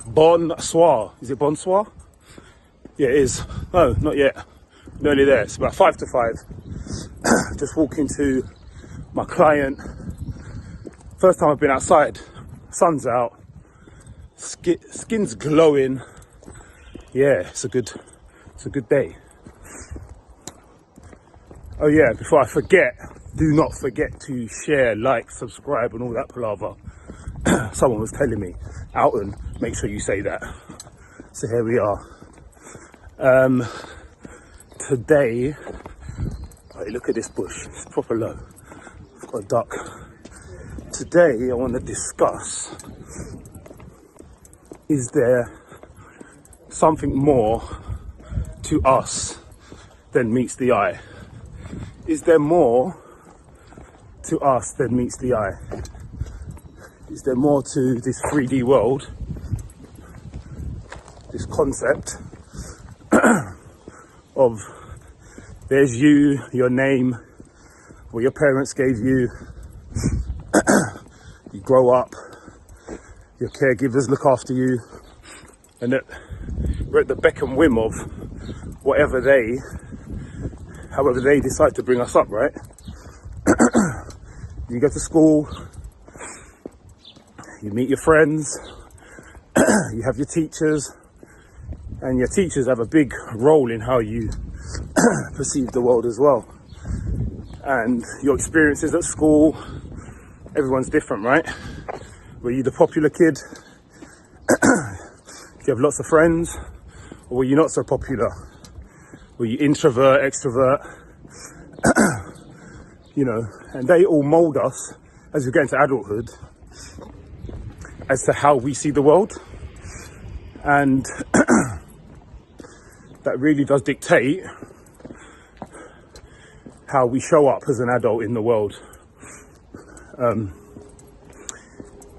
Bonsoir. Is it bonsoir? Yeah, it is. No, not yet. Nearly there. It's about 5 to 5. Just walking to my client. First time I've been outside. Sun's out. Skin's glowing. Yeah, it's a good day. Oh yeah, before I forget, do not forget to share, like, subscribe and all that palaver. Someone was telling me, Alton, make sure you say that. So here we are. Today, oh, look at this bush, it's proper low. I've got a duck. Today I want to discuss, is there something more to us than meets the eye? Is there more to us than meets the eye? Is there more to this 3D world, this concept of there's you, your name, what your parents gave you, you grow up, your caregivers look after you, and that we're at the beck and whim of however they decide to bring us up, right? You go to school, you meet your friends, you have your teachers, and your teachers have a big role in how you perceive the world as well. And your experiences at school, everyone's different, right? Were you the popular kid? Do you have lots of friends? Or were you not so popular? Were you introvert, extrovert? And they all mold us as we get into adulthood as to how we see the world. And that really does dictate how we show up as an adult in the world. And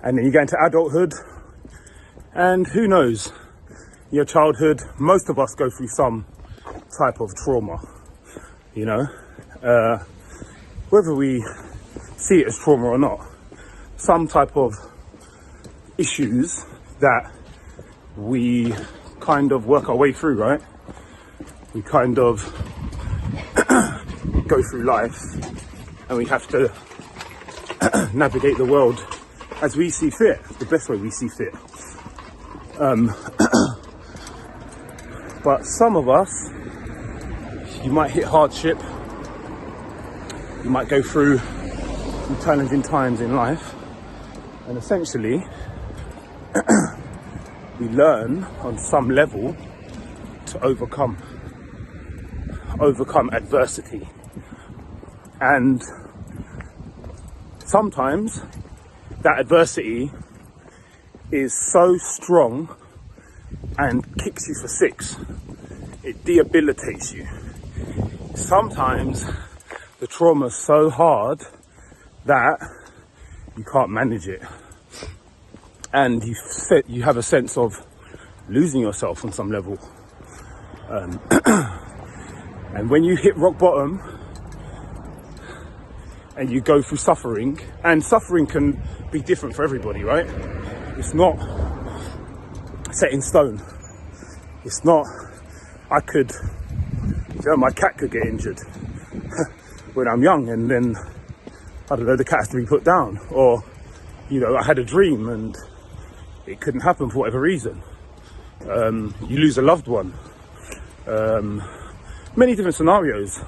then you get into adulthood, and who knows, your childhood, most of us go through some type of trauma, whether we see it as trauma or not, some type of issues that we kind of work our way through, right? We kind of go through life and we have to navigate the world as we see fit, the best way we see fit. But some of us, you might hit hardship, you might go through some challenging times in life, and essentially we learn on some level to overcome adversity. And sometimes that adversity is so strong and kicks you for six. It debilitates you. Sometimes the trauma is so hard that you can't manage it. And you have a sense of losing yourself on some level. And when you hit rock bottom and you go through suffering, and suffering can be different for everybody, right? It's not set in stone. It's not, my cat could get injured when I'm young, and then, I don't know, the cat has to be put down. Or, I had a dream and it couldn't happen for whatever reason. You lose a loved one. Many different scenarios.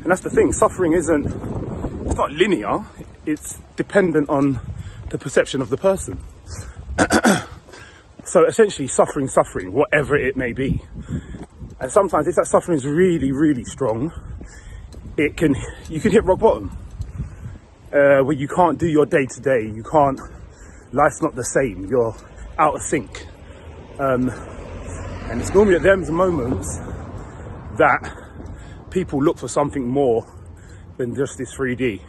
And that's the thing, suffering it's not linear, it's dependent on the perception of the person. So essentially suffering, whatever it may be. And sometimes if that suffering is really, really strong, you can hit rock bottom. Where you can't do your day to day, life's not the same, you're out of sync. And it's normally at them moments that people look for something more than just this 3D.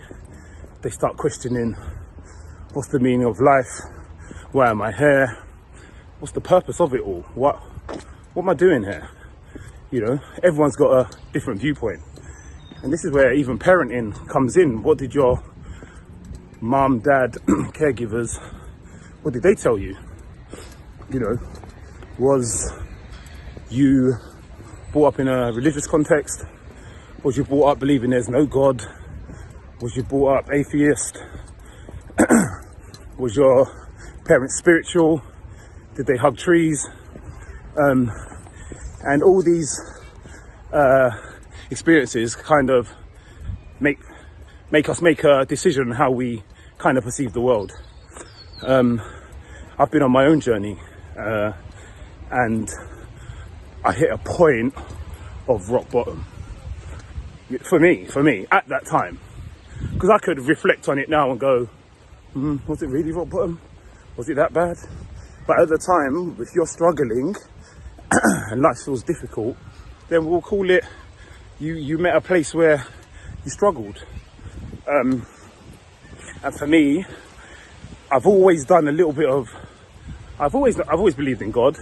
They start questioning, what's the meaning of life? Why am I here? What's the purpose of it all? What am I doing here? Everyone's got a different viewpoint. And this is where even parenting comes in. What did your mom, dad, caregivers, what did they tell you? You know, was you brought up in a religious context? Was you brought up believing there's no God? Was you brought up atheist? Was your parents spiritual? Did they hug trees? And all these experiences kind of make us make a decision on how we kind of perceive the world. I've been on my own journey, and I hit a point of rock bottom. For me, at that time. Because I could reflect on it now and go, was it really rock bottom? Was it that bad? But at the time, if you're struggling and life feels difficult, then we'll call it, you met a place where you struggled. And for me, I've always done a little bit of, I've always believed in God.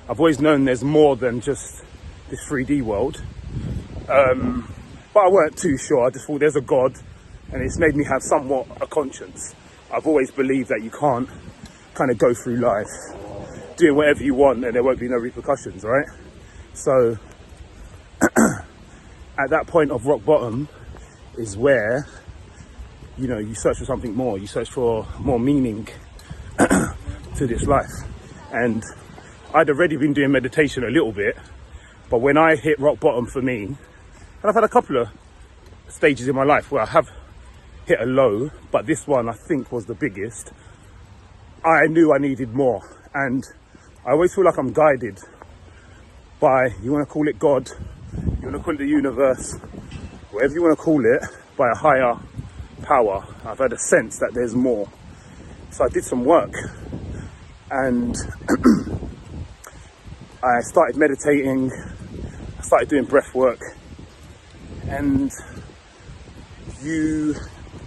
I've always known there's more than just this 3D world. But I weren't too sure. I just thought there's a God, and it's made me have somewhat a conscience. I've always believed that you can't kind of go through life doing whatever you want and there won't be no repercussions, right? So at that point of rock bottom is where, you know, you search for something more. You search for more meaning to this life. And I'd already been doing meditation a little bit, but when I hit rock bottom for me, and I've had a couple of stages in my life where I have hit a low, but this one I think was the biggest. I knew I needed more, and I always feel like I'm guided by, you want to call it God, you want to call it the universe, whatever you want to call it, by a higher power. I've had a sense that there's more. So I did some work, and I started meditating, I started doing breath work, and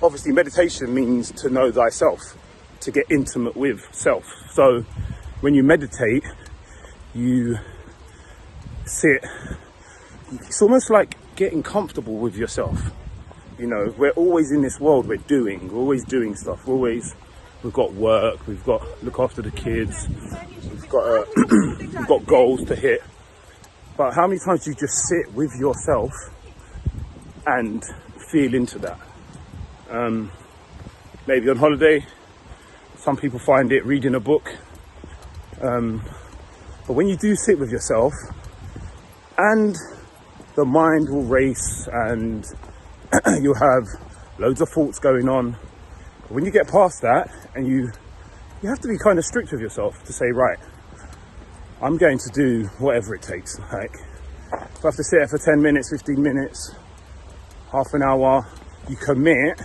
obviously meditation means to know thyself, to get intimate with self. So when you meditate, you sit, it's almost like getting comfortable with yourself. You know, we're always in this world, we're always doing stuff, we've got work, we've got to look after the kids, we've got goals to hit. But how many times do you just sit with yourself and feel into that? Maybe on holiday, some people find it reading a book. But when you do sit with yourself, and the mind will race and you'll have loads of thoughts going on. But when you get past that, and you have to be kind of strict with yourself to say, right, I'm going to do whatever it takes. Like, if I have to sit there for 10 minutes, 15 minutes, half an hour, you commit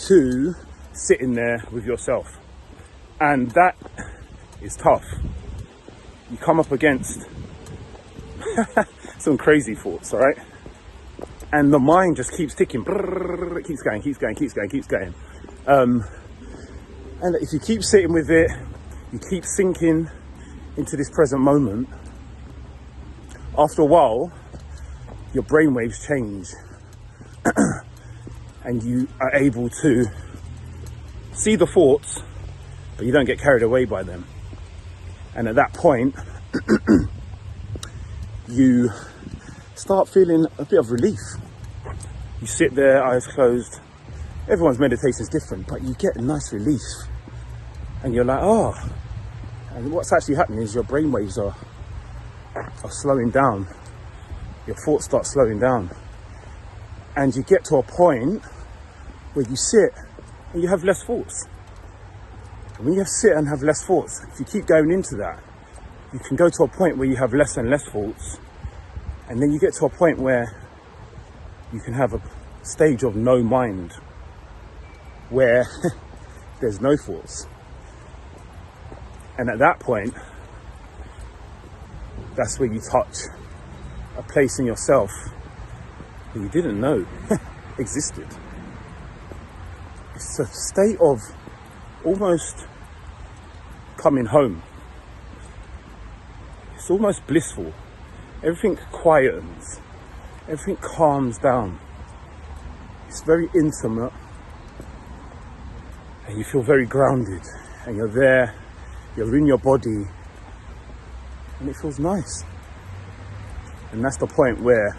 to sitting there with yourself. And that is tough. You come up against some crazy thoughts, all right? And the mind just keeps ticking. It keeps going. And if you keep sitting with it, you keep sinking into this present moment, after a while, your brainwaves change. And you are able to see the thoughts, but you don't get carried away by them. And at that point, you start feeling a bit of relief. You sit there, eyes closed. Everyone's meditation is different, but you get a nice relief. And you're like, oh. And what's actually happening is your brainwaves are slowing down. Your thoughts start slowing down. And you get to a point where you sit and you have less thoughts. And when you sit and have less thoughts, if you keep going into that, you can go to a point where you have less and less thoughts. And then you get to a point where you can have a stage of no mind, where there's no thoughts. And at that point, that's where you touch a place in yourself that you didn't know existed. It's a state of almost coming home. It's almost blissful. Everything quietens. Everything calms down. It's very intimate. And you feel very grounded. And you're there. You're in your body. and it feels nice. And that's the point where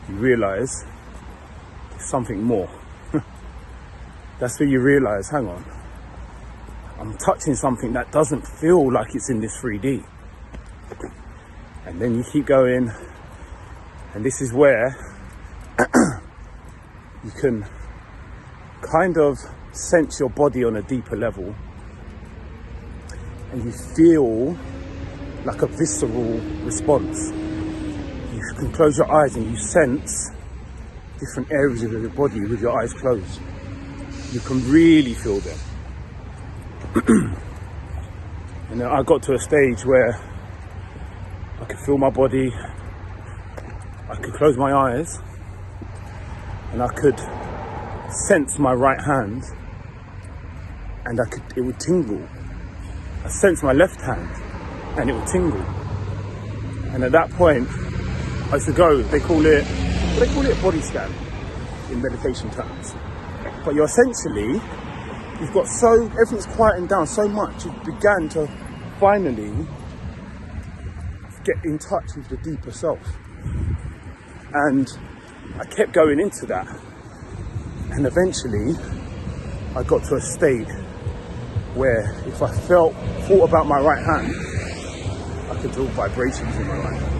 you realise there's something more. That's where you realise, hang on, I'm touching something that doesn't feel like it's in this 3D. And then you keep going, and this is where you can kind of sense your body on a deeper level, and you feel like a visceral response. You can close your eyes and you sense different areas of your body with your eyes closed. You can really feel them. And then I got to a stage where I could feel my body, I could close my eyes, and I could sense my right hand, and it would tingle. I sense my left hand, and it would tingle. And at that point, I used to go, they call it a body scan in meditation terms. But you're essentially, everything's quieting down so much, you began to finally get in touch with the deeper self. And I kept going into that. And eventually, I got to a state where if I thought about my right hand, I could feel vibrations in my right hand.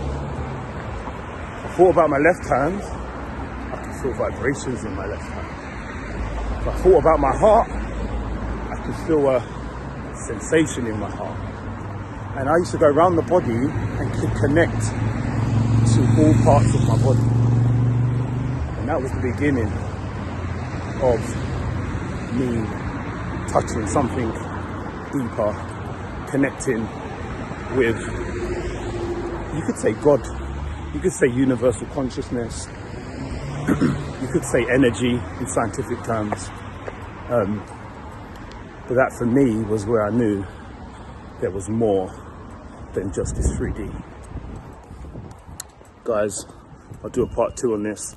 If I thought about my left hand, I could feel vibrations in my left hand. If I thought about my heart, I could feel a sensation in my heart. And I used to go around the body and could connect to all parts of my body. And that was the beginning of me touching something deeper, connecting with, you could say God, you could say universal consciousness, you could say energy in scientific terms. But that for me was where I knew there was more than just this 3D. Guys, I'll do a part 2 on this.